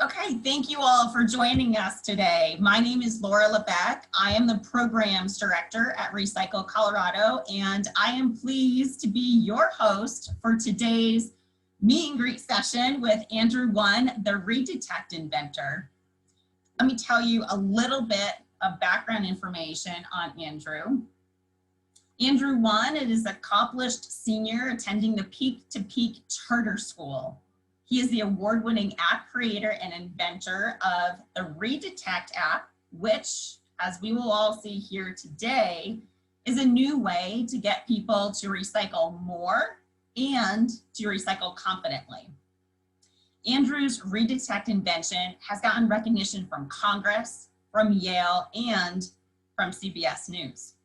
Okay, thank you all for joining us today. My name is Laura Lebec. I am the Programs Director at Recycle Colorado, and I am pleased to be your host for today's meet and greet session with Anderew Woen, the ReDetect inventor. Let me tell you a little bit of background information on Anderew. Anderew Woen is an accomplished senior attending the Peak to Peak Charter School. He is the award-winning app creator and inventor of the ReDetect app, which, as we will all see here today, is a new way to get people to recycle more and to recycle confidently. Anderew's ReDetect invention has gotten recognition from Congress, from Yale, and from CBS News.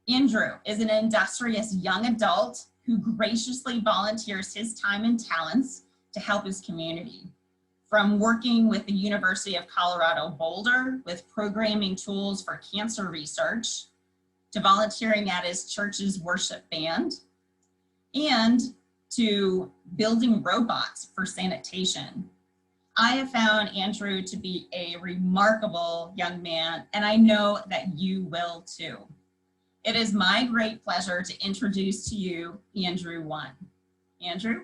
Anderew is an industrious young adult who graciously volunteers his time and talents to help his community. From working with the University of Colorado Boulder with programming tools for cancer research, to volunteering at his church's worship band, and to building robots for sanitation. I have found Anderew to be a remarkable young man, and I know that you will too. It is my great pleasure to introduce to you Anderew Woen. Anderew?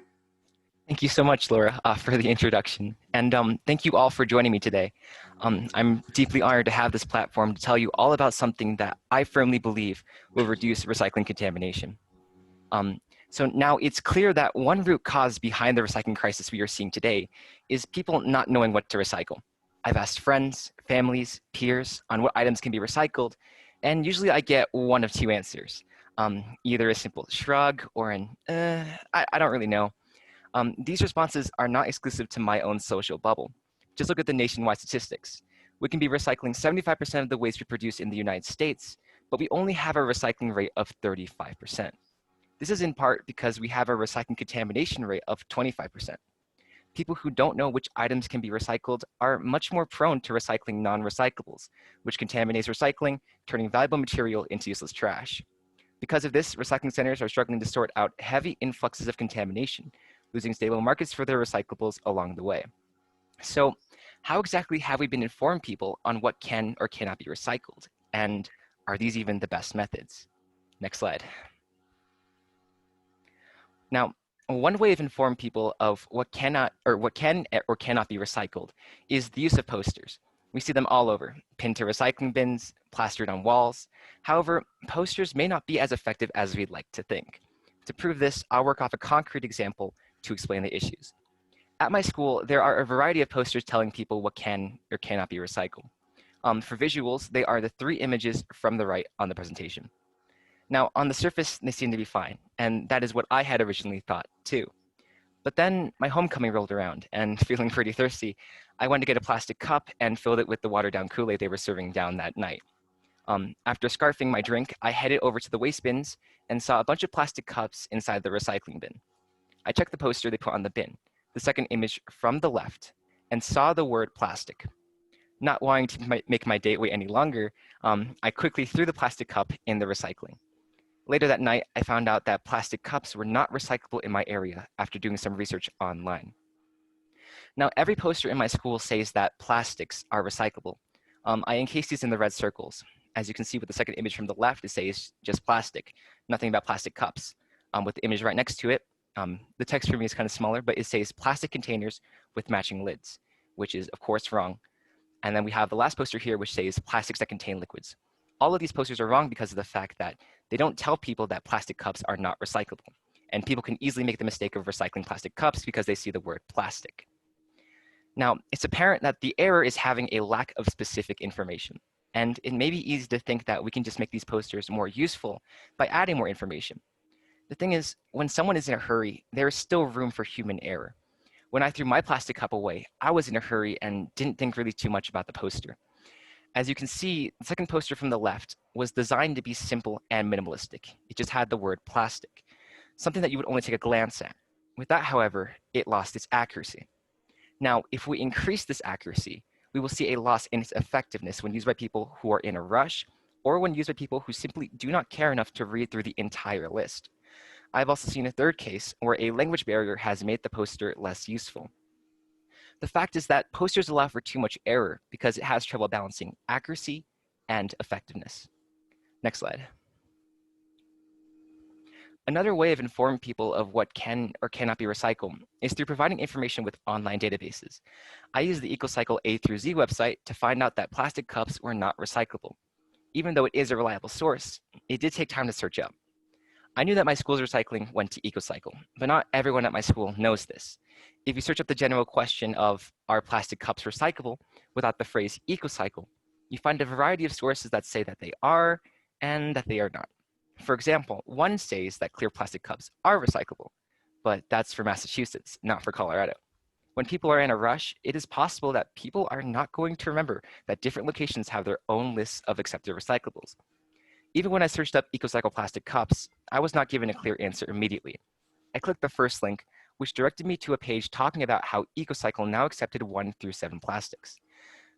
Thank you so much, Laura, for the introduction. And thank you all for joining me today. I'm deeply honored to have this platform to tell you all about something that I firmly believe will reduce recycling contamination. So now it's clear that one root cause behind the recycling crisis we are seeing today is people not knowing what to recycle. I've asked friends, families, peers on what items can be recycled, and usually I get one of two answers. Either a simple shrug or an, I don't really know. These responses are not exclusive to my own social bubble. Just look at the nationwide statistics. We can be recycling 75% of the waste we produce in the United States, but we only have a recycling rate of 35%. This is in part because we have a recycling contamination rate of 25%. People who don't know which items can be recycled are much more prone to recycling non-recyclables, which contaminates recycling, turning valuable material into useless trash. Because of this, recycling centers are struggling to sort out heavy influxes of contamination, losing stable markets for their recyclables along the way. So how exactly have we been informed people on what can or cannot be recycled? And are these even the best methods? Next slide. Now, one way of informing people of what can or cannot be recycled is the use of posters. We see them all over, pinned to recycling bins, plastered on walls. However, posters may not be as effective as we'd like to think. To prove this, I'll work off a concrete example to explain the issues. At my school, there are a variety of posters telling people what can or cannot be recycled. For visuals, they are the three images from the right on the presentation. Now, on the surface, they seem to be fine, and that is what I had originally thought too. But then my homecoming rolled around, and feeling pretty thirsty, I went to get a plastic cup and filled it with the watered-down Kool-Aid they were serving down that night. After scarfing my drink, I headed over to the waste bins and saw a bunch of plastic cups inside the recycling bin. I checked the poster they put on the bin, the second image from the left, and saw the word plastic. Not wanting to make my date wait any longer, I quickly threw the plastic cup in the recycling. Later that night, I found out that plastic cups were not recyclable in my area after doing some research online. Now, every poster in my school says that plastics are recyclable. I encased these in the red circles. As you can see with the second image from the left, it says just plastic, nothing about plastic cups. With the image right next to it, the text for me is kind of smaller, but it says plastic containers with matching lids, which is of course wrong. And then we have the last poster here, which says plastics that contain liquids. All of these posters are wrong because of the fact that they don't tell people that plastic cups are not recyclable. And people can easily make the mistake of recycling plastic cups because they see the word plastic. Now, it's apparent that the error is having a lack of specific information. And it may be easy to think that we can just make these posters more useful by adding more information. The thing is, when someone is in a hurry, there is still room for human error. When I threw my plastic cup away, I was in a hurry and didn't think really too much about the poster. As you can see, the second poster from the left was designed to be simple and minimalistic. It just had the word plastic, something that you would only take a glance at. With that, however, it lost its accuracy. Now, if we increase this accuracy, we will see a loss in its effectiveness when used by people who are in a rush or when used by people who simply do not care enough to read through the entire list. I've also seen a third case where a language barrier has made the poster less useful. The fact is that posters allow for too much error because it has trouble balancing accuracy and effectiveness. Next slide. Another way of informing people of what can or cannot be recycled is through providing information with online databases. I used the EcoCycle A through Z website to find out that plastic cups were not recyclable. Even though it is a reliable source, it did take time to search up. I knew that my school's recycling went to EcoCycle, but not everyone at my school knows this. If you search up the general question of, are plastic cups recyclable, without the phrase EcoCycle, you find a variety of sources that say that they are and that they are not. For example, one says that clear plastic cups are recyclable, but that's for Massachusetts, not for Colorado. When people are in a rush, it is possible that people are not going to remember that different locations have their own lists of accepted recyclables. Even when I searched up EcoCycle plastic cups, I was not given a clear answer immediately. I clicked the first link, which directed me to a page talking about how EcoCycle now accepted 1 through 7 plastics.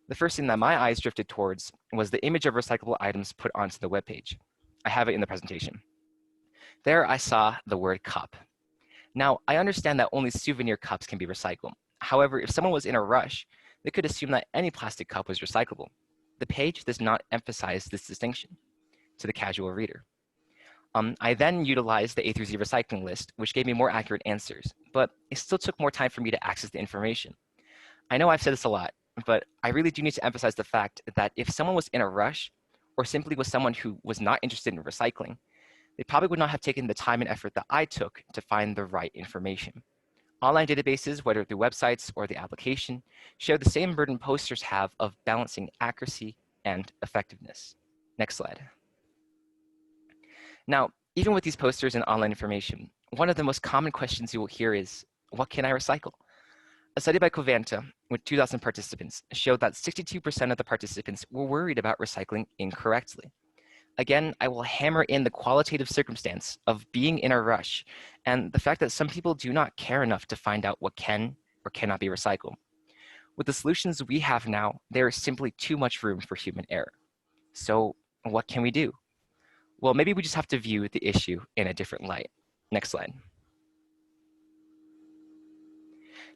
The first thing that my eyes drifted towards was the image of recyclable items put onto the webpage. I have it in the presentation. There I saw the word cup. Now, I understand that only souvenir cups can be recycled. However, if someone was in a rush, they could assume that any plastic cup was recyclable. The page does not emphasize this distinction to the casual reader. I then utilized the A through Z recycling list, which gave me more accurate answers, but it still took more time for me to access the information. I know I've said this a lot, but I really do need to emphasize the fact that if someone was in a rush, or simply was someone who was not interested in recycling, they probably would not have taken the time and effort that I took to find the right information. Online databases, whether through websites or the application, share the same burden posters have of balancing accuracy and effectiveness. Next slide. Now, even with these posters and online information, one of the most common questions you will hear is, what can I recycle? A study by Covanta with 2,000 participants showed that 62% of the participants were worried about recycling incorrectly. Again, I will hammer in the qualitative circumstance of being in a rush and the fact that some people do not care enough to find out what can or cannot be recycled. With the solutions we have now, there is simply too much room for human error. So what can we do? Well, maybe we just have to view the issue in a different light. Next slide.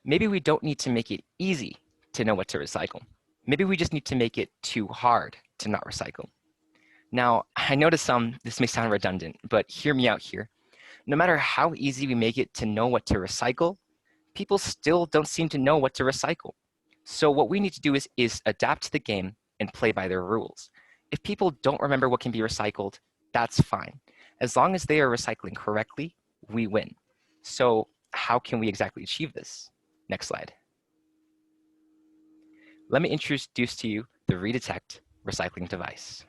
Maybe we don't need to make it easy to know what to recycle. Maybe we just need to make it too hard to not recycle. Now, I know to some this may sound redundant, but hear me out here. No matter how easy we make it to know what to recycle, people still don't seem to know what to recycle. So what we need to do is adapt to the game and play by their rules. If people don't remember what can be recycled, that's fine. As long as they are recycling correctly, we win. So how can we exactly achieve this? Next slide. Let me introduce to you the ReDetect recycling device.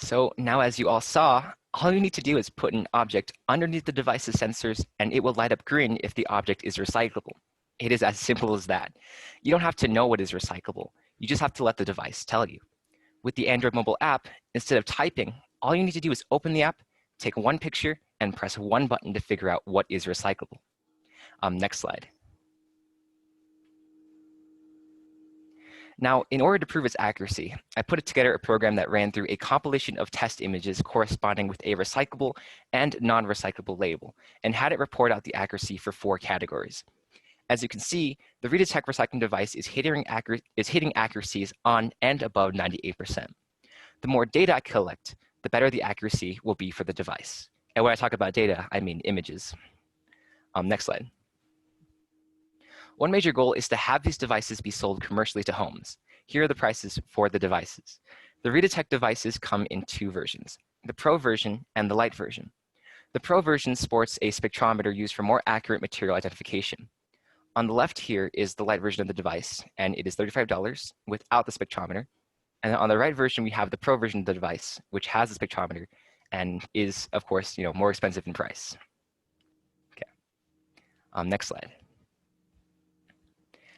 So now, as you all saw, all you need to do is put an object underneath the device's sensors and it will light up green if the object is recyclable. It is as simple as that. You don't have to know what is recyclable. You just have to let the device tell you. With the Android mobile app, instead of typing, all you need to do is open the app, take one picture, and press one button to figure out what is recyclable. Next slide. Now, in order to prove its accuracy, I put together a program that ran through a compilation of test images corresponding with a recyclable and non-recyclable label, and had it report out the accuracy for 4 categories. As you can see, the ReDetect recycling device is hitting accuracies on and above 98%. The more data I collect, the better the accuracy will be for the device. And when I talk about data, I mean images. Next slide. One major goal is to have these devices be sold commercially to homes. Here are the prices for the devices. The ReDetect devices come in 2 versions, the Pro version and the Lite version. The Pro version sports a spectrometer used for more accurate material identification. On the left here is the Lite version of the device, and it is $35 without the spectrometer. And then on the right version, we have the Pro version of the device, which has the spectrometer and is, of course, more expensive in price. Okay, next slide.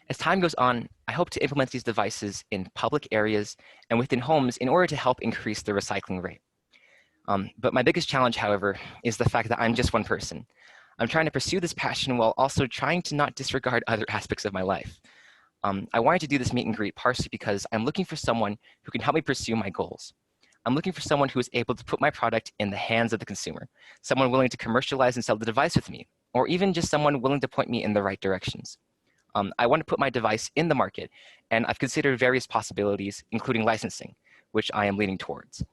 As time goes on, I hope to implement these devices in public areas and within homes in order to help increase the recycling rate. But my biggest challenge, however, is the fact that I'm just one person. I'm trying to pursue this passion while also trying to not disregard other aspects of my life. I wanted to do this meet and greet partially because I'm looking for someone who can help me pursue my goals. I'm looking for someone who is able to put my product in the hands of the consumer, someone willing to commercialize and sell the device with me, or even just someone willing to point me in the right directions. I want to put my device in the market, and I've considered various possibilities, including licensing, which I am leaning towards.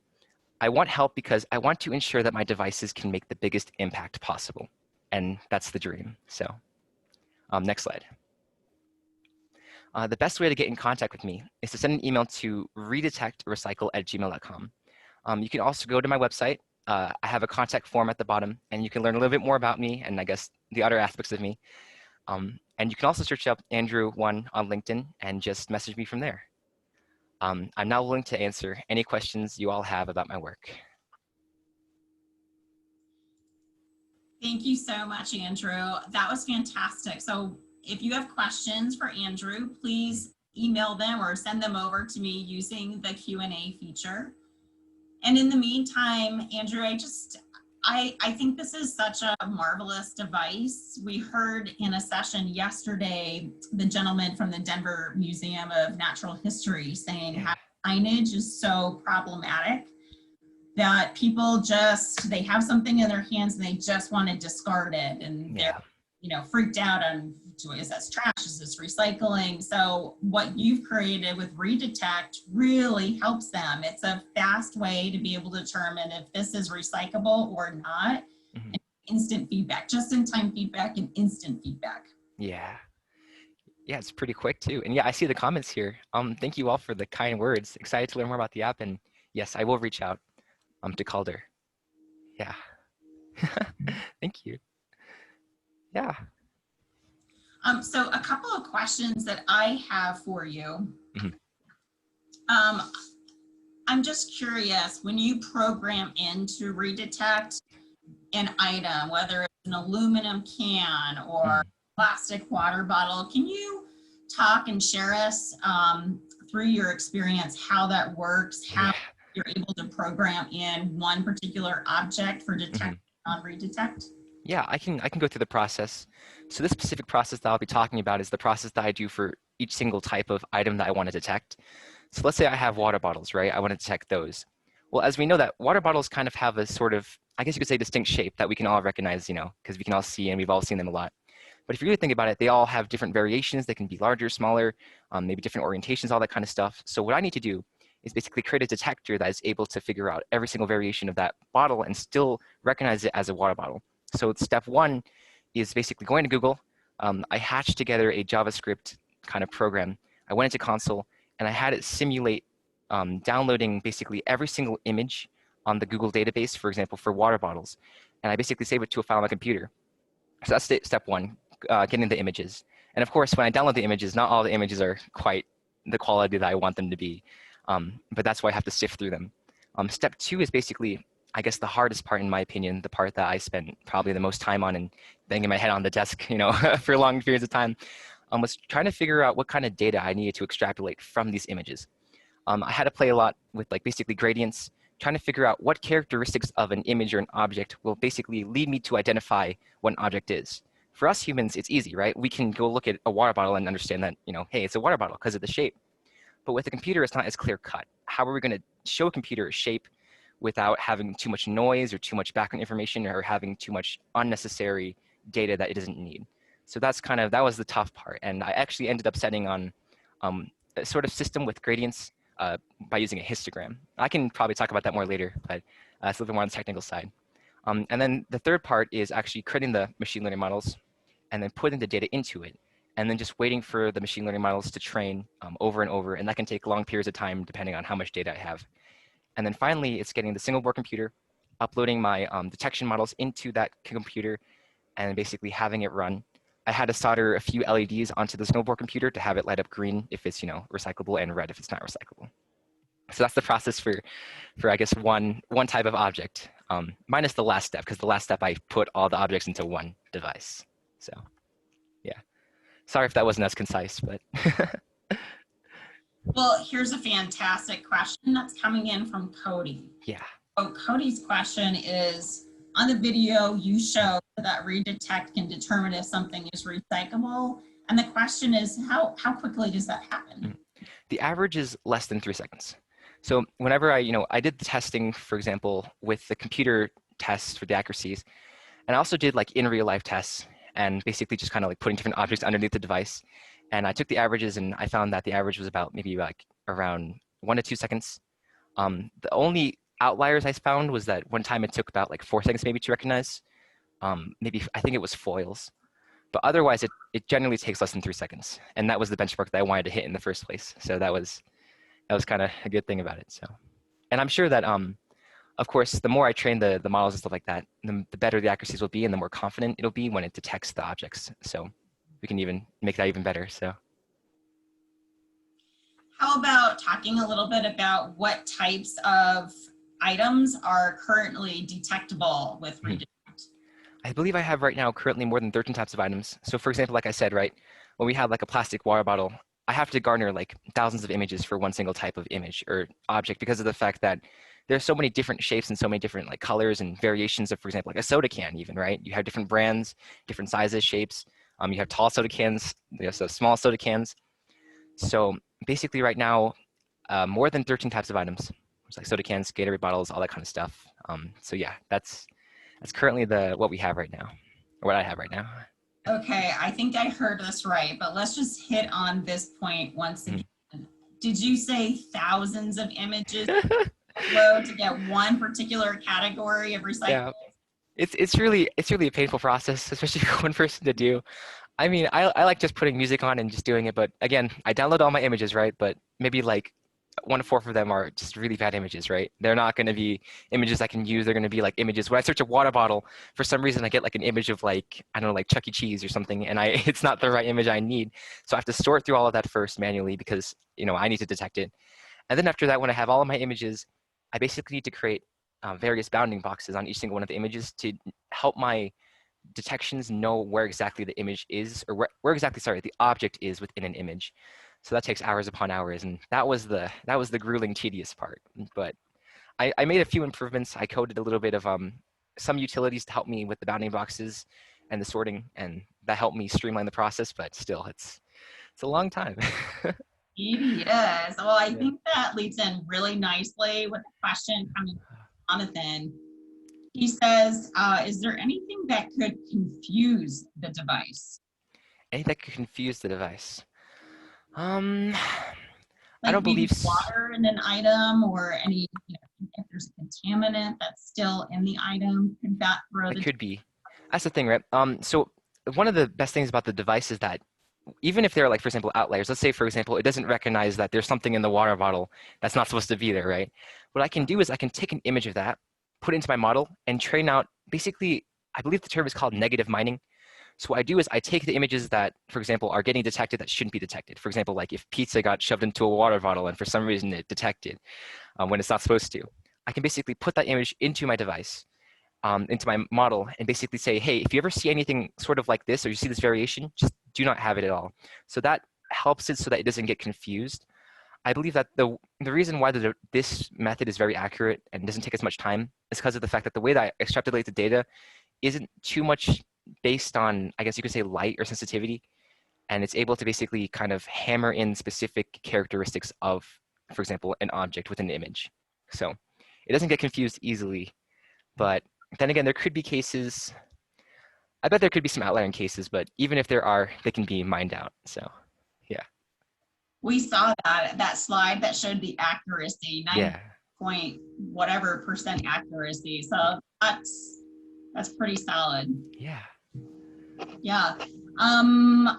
I want help because I want to ensure that my devices can make the biggest impact possible. And that's the dream. So next slide. The best way to get in contact with me is to send an email to redetectrecycle@gmail.com. You can also go to my website. I have a contact form at the bottom, and you can learn a little bit more about me and I guess the other aspects of me. And you can also search up Anderew Woen on LinkedIn and just message me from there. I'm now willing to answer any questions you all have about my work. Thank you so much, Andrew. That was fantastic. So if you have questions for Andrew, please email them or send them over to me using the Q&A feature. And in the meantime, Andrew, I think this is such a marvelous device. We heard in a session yesterday, the gentleman from the Denver Museum of Natural History saying how signage is so problematic that people they have something in their hands and they just want to discard it. And they're, freaked out on, is this trash? Is this recycling? So what you've created with ReDetect really helps them. It's a fast way to be able to determine if this is recyclable or not. Mm-hmm. And instant feedback, just-in-time feedback and instant feedback. Yeah, it's pretty quick too. And yeah, I see the comments here. Thank you all for the kind words. Excited to learn more about the app. And yes, I will reach out to Calder. Yeah. Thank you. Yeah. So a couple of questions that I have for you. Mm-hmm. I'm just curious, when you program into ReDetect an item, whether it's an aluminum can or plastic water bottle, can you talk and share us through your experience how that works, how you're able to program in one particular object for detection on ReDetect? Yeah, I can go through the process. So this specific process that I'll be talking about is the process that I do for each single type of item that I want to detect. So let's say I have water bottles, right? I want to detect those. Well, as we know that water bottles kind of have a sort of, I guess you could say, distinct shape that we can all recognize, because we can all see and we've all seen them a lot. But if you really think about it, they all have different variations. They can be larger, smaller, maybe different orientations, all that kind of stuff. So what I need to do is basically create a detector that is able to figure out every single variation of that bottle and still recognize it as a water bottle. So step one is basically going to Google. I hatched together a JavaScript kind of program. I went into console and I had it simulate downloading basically every single image on the Google database, for example, for water bottles. And I basically save it to a file on my computer. So that's step one, getting the images. And of course, when I download the images, not all the images are quite the quality that I want them to be. But that's why I have to sift through them. Step two is basically, I guess, the hardest part, in my opinion, the part that I spent probably the most time on and banging my head on the desk, for long periods of time, was trying to figure out what kind of data I needed to extrapolate from these images. I had to play a lot with basically gradients, trying to figure out what characteristics of an image or an object will basically lead me to identify what an object is. For us humans, it's easy, right? We can go look at a water bottle and understand that, hey, it's a water bottle because of the shape. But with a computer, it's not as clear cut. How are we going to show a computer a shape without having too much noise or too much background information or having too much unnecessary data that it doesn't need? So that was the tough part. And I actually ended up setting on a sort of system with gradients by using a histogram. I can probably talk about that more later, but it's a little bit more on the technical side. And then the third part is actually creating the machine learning models and then putting the data into it, and then just waiting for the machine learning models to train over and over. And that can take long periods of time depending on how much data I have. And then finally, it's getting the single board computer, uploading my detection models into that computer, and basically having it run. I had to solder a few LEDs onto the single board computer to have it light up green if it's recyclable and red if it's not recyclable. So that's the process for I guess one type of object, minus the last step, because the last step I put all the objects into one device. So yeah, sorry if that wasn't as concise, but Well, here's a fantastic question that's coming in from Cody. yeah. So Cody's question is, on the video you show that ReDetect can determine if something is recyclable. And the question is, how quickly does that happen? The average is less than 3 seconds. So whenever I did the testing, for example, with the computer tests for the accuracies, and I also did like in real life tests and basically just kind of like putting different objects underneath the device. And I took the averages and I found that the average was about maybe like around 1 to 2 seconds. The only outliers I found was that one time it took about like 4 seconds maybe to recognize. Maybe I think it was foils. But otherwise, it generally takes less than 3 seconds. And that was the benchmark that I wanted to hit in the first place. So that was kind of a good thing about it. So, and I'm sure that, of course, the more I train the models and stuff like that, the better the accuracies will be and the more confident it'll be when it detects the objects. So we can even make that even better. So. How about talking a little bit about what types of items are currently detectable with ReDetect? I believe I have right now currently more than 13 types of items. So for example, like I said, right, when we have like a plastic water bottle, I have to garner like thousands of images for one single type of image or object because of the fact that there's so many different shapes and so many different like colors and variations of, for example, like a soda can even, right? You have different brands, different sizes, shapes. You have tall soda cans, so small soda cans. So basically right now, more than 13 types of items. It's like soda cans, Gatorade bottles, all that kind of stuff. So yeah, that's currently what we have right now, or what I have right now. Okay, I think I heard this right, but let's just hit on this point once again. Did you say thousands of images upload to get one particular category of recycling? Yeah, it's really a painful process, especially for one person to do. I mean, I like just putting music on and just doing it, but again, I download all my images, right? But maybe like 1 to 4 of them are just really bad images, right? They're not going to be images I can use. They're going to be like images. When I search a water bottle, for some reason I get like an image of like, I don't know, like Chuck E. Cheese or something, and it's not the right image I need. So I have to sort through all of that first manually because, I need to detect it. And then after that, when I have all of my images, I basically need to create various bounding boxes on each single one of the images to help my detections know where exactly the image is, or where exactly, sorry, the object is within an image. So that takes hours upon hours, and that was the grueling, tedious part. But I made a few improvements. I coded a little bit of some utilities to help me with the bounding boxes and the sorting, and that helped me streamline the process. But still, it's a long time. It is. Well, I think that leads in really nicely with the question coming from Jonathan. He says, is there anything that could confuse the device? Anything that could confuse the device. I Like don't maybe believe water in an item, or any, if there's a contaminant that's still in the item, could that throw it the could be. That's the thing, right? So one of the best things about the device is that even if there are, like, for example, outliers, let's say, for example, it doesn't recognize that there's something in the water bottle that's not supposed to be there, right? What I can do is I can take an image of that, put it into my model, and train out, basically, I believe the term is called negative mining. So what I do is I take the images that, for example, are getting detected that shouldn't be detected. For example, like if pizza got shoved into a water bottle and for some reason it detected when it's not supposed to, I can basically put that image into my device, into my model, and basically say, hey, if you ever see anything sort of like this, or you see this variation, just do not have it at all. So that helps it so that it doesn't get confused. I believe that the reason why this method is very accurate and doesn't take as much time is because of the fact that the way that I extrapolate the data isn't too much based on, I guess you could say, light or sensitivity, and it's able to basically kind of hammer in specific characteristics of, for example, an object with an image. So it doesn't get confused easily, but then again, there could be cases, I bet there could be some outlier cases, but even if there are, they can be mined out, so yeah. We saw that slide that showed the accuracy, 90 Yeah. point whatever percent accuracy. So that's pretty solid. Yeah. Yeah.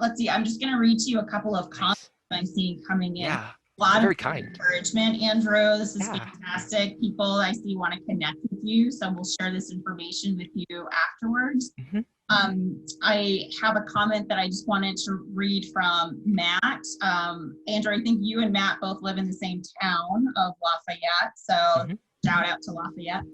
Let's see. I'm just going to read to you a couple of comments I'm seeing coming in. Yeah. A lot Very of kind. encouragement, Andrew. This is Yeah. fantastic. People I see want to connect with you, so we'll share this information with you afterwards. Mm-hmm. I have a comment that I just wanted to read from Matt. Andrew, I think you and Matt both live in the same town of Lafayette, so shout out to Lafayette.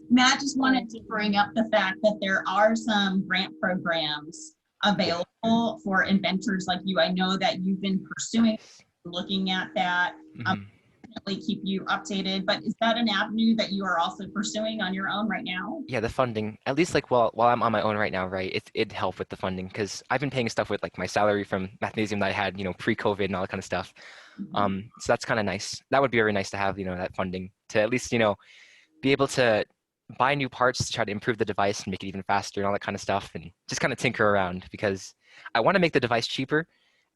Matt just wanted to bring up the fact that there are some grant programs available for inventors like you. I know that you've been pursuing, looking at that. Definitely keep you updated, but is that an avenue that you are also pursuing on your own right now? Yeah, the funding, at least like while I'm on my own right now, right, it'd help with the funding because I've been paying stuff with like my salary from Mathnasium that I had, pre-COVID and all that kind of stuff. So that's kind of nice. That would be very nice to have, that funding to at least, be able to buy new parts to try to improve the device and make it even faster and all that kind of stuff and just kind of tinker around because I want to make the device cheaper.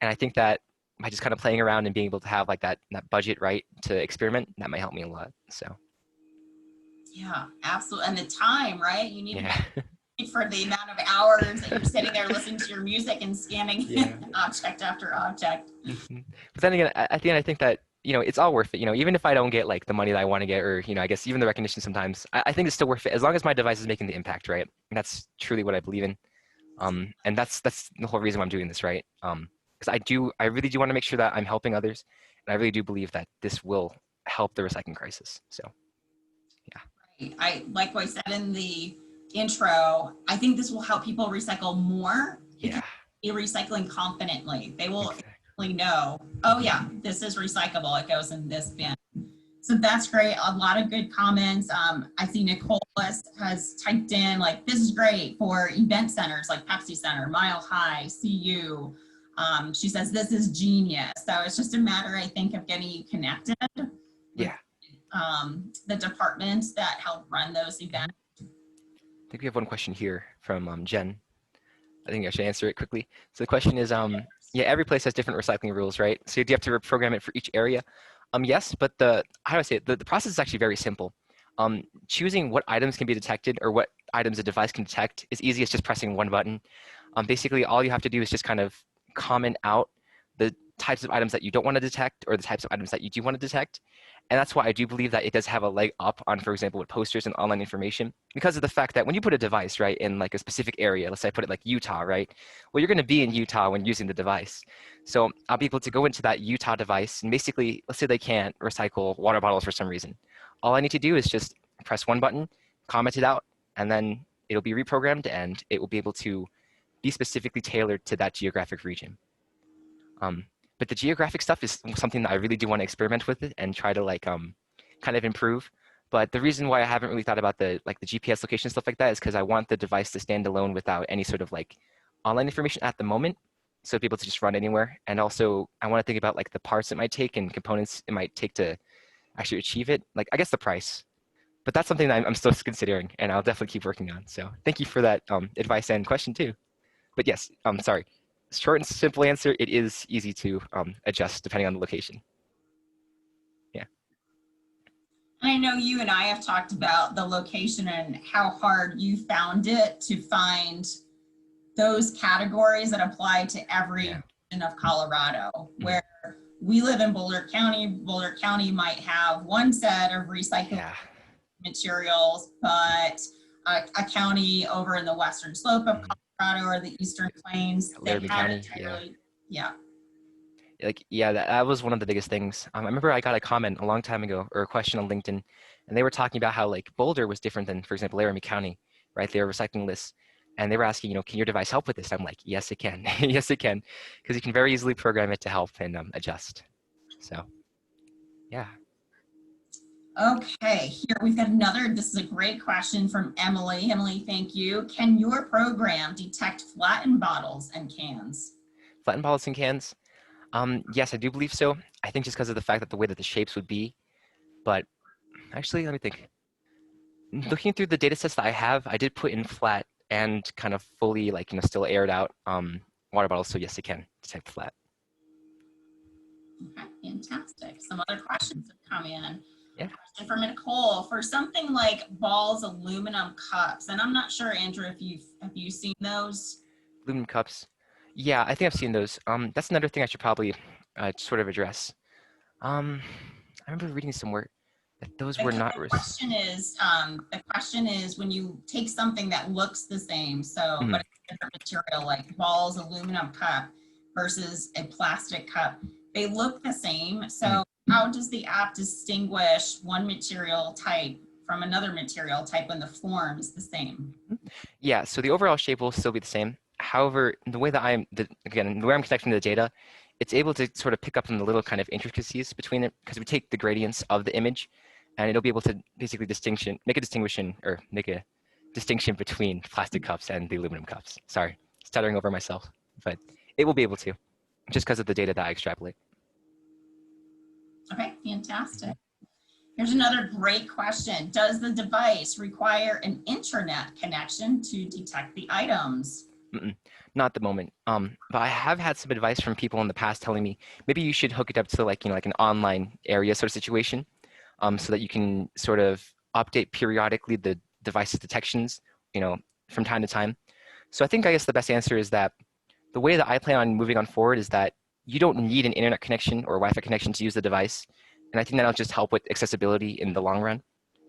And I think that by just kind of playing around and being able to have like that budget, right, to experiment, that might help me a lot. So. Yeah, absolutely. And the time, right? You need Yeah. to be for the amount of hours that you're sitting there listening to your music and scanning object after object. But then again, at the end, I think that, it's all worth it. Even if I don't get like the money that I want to get or, I guess even the recognition sometimes, I think it's still worth it as long as my device is making the impact, right? And that's truly what I believe in. And that's the whole reason why I'm doing this, right? Because I really do want to make sure that I'm helping others. And I really do believe that this will help the recycling crisis. So, yeah. I like what I said in the intro, I think this will help people recycle more. Yeah. Be recycling confidently. They will exactly know, oh yeah, this is recyclable. It goes in this bin. So that's great. A lot of good comments. I see Nicole has typed in like, this is great for event centers like Pepsi Center, Mile High, CU. She says, this is genius. So it's just a matter, I think, of getting you connected with the departments that help run those events. I think we have one question here from Jen. I think I should answer it quickly. So the question is, yeah, every place has different recycling rules, right? So do you have to program it for each area? Yes, but how do I say it? The process is actually very simple. Choosing what items can be detected or what items a device can detect is easy as just pressing one button. Basically, all you have to do is just kind of comment out the types of items that you don't want to detect or the types of items that you do want to detect. And that's why I do believe that it does have a leg up on, for example, with posters and online information, because of the fact that when you put a device, right, in like a specific area, let's say I put it like Utah, right? Well, you're going to be in Utah when using the device. So I'll be able to go into that Utah device and basically, let's say they can't recycle water bottles for some reason. All I need to do is just press one button, comment it out, and then it'll be reprogrammed and it will be able to be specifically tailored to that geographic region. But the geographic stuff is something that I really do want to experiment with it and try to like kind of improve. But the reason why I haven't really thought about the GPS location stuff like that is because I want the device to stand alone without any sort of like online information at the moment, so be able to just run anywhere. And also I want to think about like the parts it might take and components it might take to actually achieve it. Like I guess the price. But that's something that I'm still considering and I'll definitely keep working on. So thank you for that advice and question too. But yes, sorry. Short and simple answer, it is easy to adjust depending on the location. Yeah. I know you and I have talked about the location and how hard you found it to find those categories that apply to every region of Colorado, where we live in Boulder County. Boulder County might have one set of recycled materials, but a county over in the western slope of Colorado or the eastern plains, they had County, entirely, that was one of the biggest things. I remember I got a comment a long time ago or a question on LinkedIn, and they were talking about how like Boulder was different than, for example, Laramie County, right? Their recycling lists. And they were asking, can your device help with this? I'm like, yes, it can. Yes, it can. Because you can very easily program it to help and adjust. So, yeah. Okay, here we've got another, this is a great question from Emily. Emily, thank you. Can your program detect flattened bottles and cans? Flattened bottles and cans? Yes, I do believe so. I think just because of the fact that the way that the shapes would be. But actually, let me think. Looking through the data sets that I have, I did put in flat and kind of fully like, still aired out water bottles. So yes, it can detect flat. Okay, fantastic. Some other questions have come in. Yeah. Question from Nicole, for something like Ball's aluminum cups, and I'm not sure, Andrew, if have you seen those? Aluminum cups. Yeah, I think I've seen those. That's another thing I should probably sort of address. I remember reading somewhere. that those were not The question is when you take something that looks the same, so but it's a different material like Ball's aluminum cup versus a plastic cup, they look the same. So how does the app distinguish one material type from another material type when the form is the same? Yeah, so the overall shape will still be the same. However, the way that the way I'm connecting the data, it's able to sort of pick up on the little kind of intricacies between it because we take the gradients of the image and it'll be able to basically make a distinction between plastic cups and the aluminum cups. Sorry, stuttering over myself, but it will be able to just because of the data that I extrapolate. Okay, fantastic. Here's another great question. Does the device require an internet connection to detect the items? Not at the moment. But I have had some advice from people in the past telling me maybe you should hook it up to like an online area sort of situation, so that you can sort of update periodically the device's detections, from time to time. So I guess the best answer is that the way that I plan on moving on forward is that you don't need an internet connection or Wi-Fi connection to use the device. And I think that'll just help with accessibility in the long run.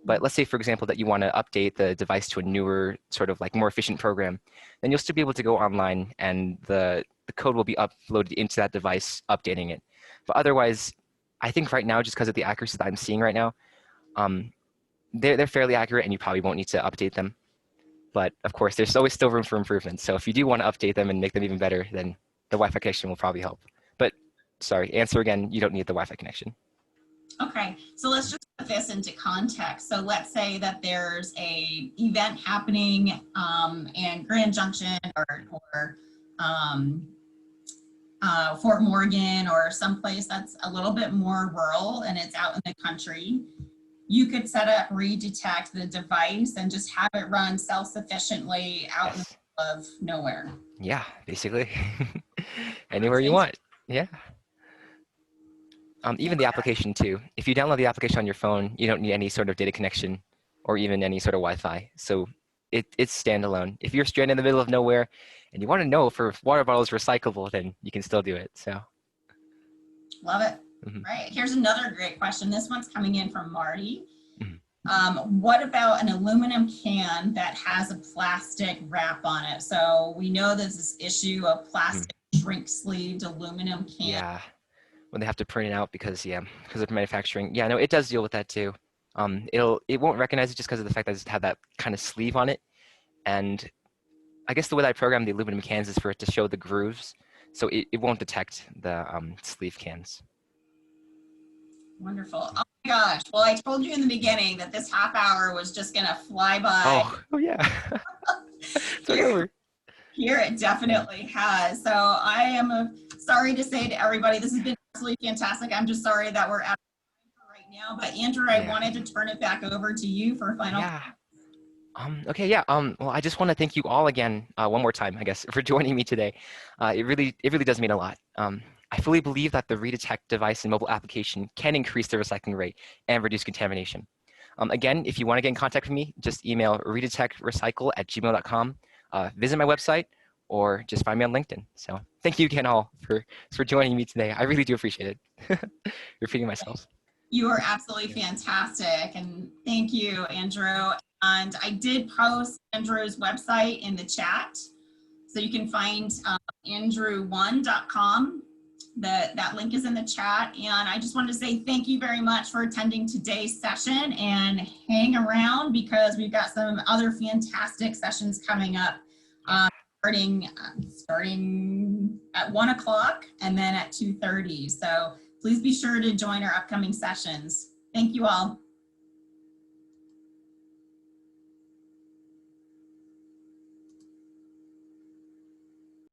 But let's say, for example, that you want to update the device to a newer, sort of like more efficient program, then you'll still be able to go online and the code will be uploaded into that device, updating it. But otherwise, I think right now, just because of the accuracy that I'm seeing right now, they're fairly accurate and you probably won't need to update them. But of course, there's always still room for improvement. So if you do want to update them and make them even better, then the Wi-Fi connection will probably help. But sorry, answer again, you don't need the Wi-Fi connection. Okay, so let's just put this into context. So let's say that there's a event happening in Grand Junction or Fort Morgan or someplace that's a little bit more rural and it's out in the country. You could set up ReDetect the device and just have it run self-sufficiently out in the middle of nowhere. Yeah, basically. Anywhere you want. Yeah. Even the application too. If you download the application on your phone, you don't need any sort of data connection or even any sort of Wi-Fi. So it's standalone. If you're stranded in the middle of nowhere and you want to know if water bottle is recyclable, then you can still do it. So. Love it. Right. Here's another great question. This one's coming in from Marty. What about an aluminum can that has a plastic wrap on it? So we know there's this issue of plastic shrink-sleeved aluminum can. Yeah. When they have to print it out because of manufacturing. Yeah, no, it does deal with that too. It won't recognize it just because of the fact that it have that kind of sleeve on it. And I guess the way that I programmed the aluminum cans is for it to show the grooves. So it won't detect the sleeve cans. Wonderful. Oh my gosh. Well, I told you in the beginning that this half hour was just going to fly by. Oh yeah. It's over. Here it definitely has. So I am sorry to say to everybody, this has been absolutely fantastic. I'm just sorry that we're out of time for right now. But Andrew, I wanted to turn it back over to you for a final. Yeah. Okay. Yeah. Well, I just want to thank you all again, one more time, I guess, for joining me today. It really does mean a lot. I fully believe that the ReDetect device and mobile application can increase the recycling rate and reduce contamination. Again, if you want to get in contact with me, just email redetectrecycle@gmail.com. Visit my website or just find me on LinkedIn. So thank you again all for joining me today. I really do appreciate it. Repeating myself. You are absolutely fantastic. And thank you, Andrew. And I did post Andrew's website in the chat. So you can find anderew1.com. That link is in the chat. And I just wanted to say thank you very much for attending today's session and hang around because we've got some other fantastic sessions coming up starting at 1 o'clock and then at 2:30. So please be sure to join our upcoming sessions. Thank you all.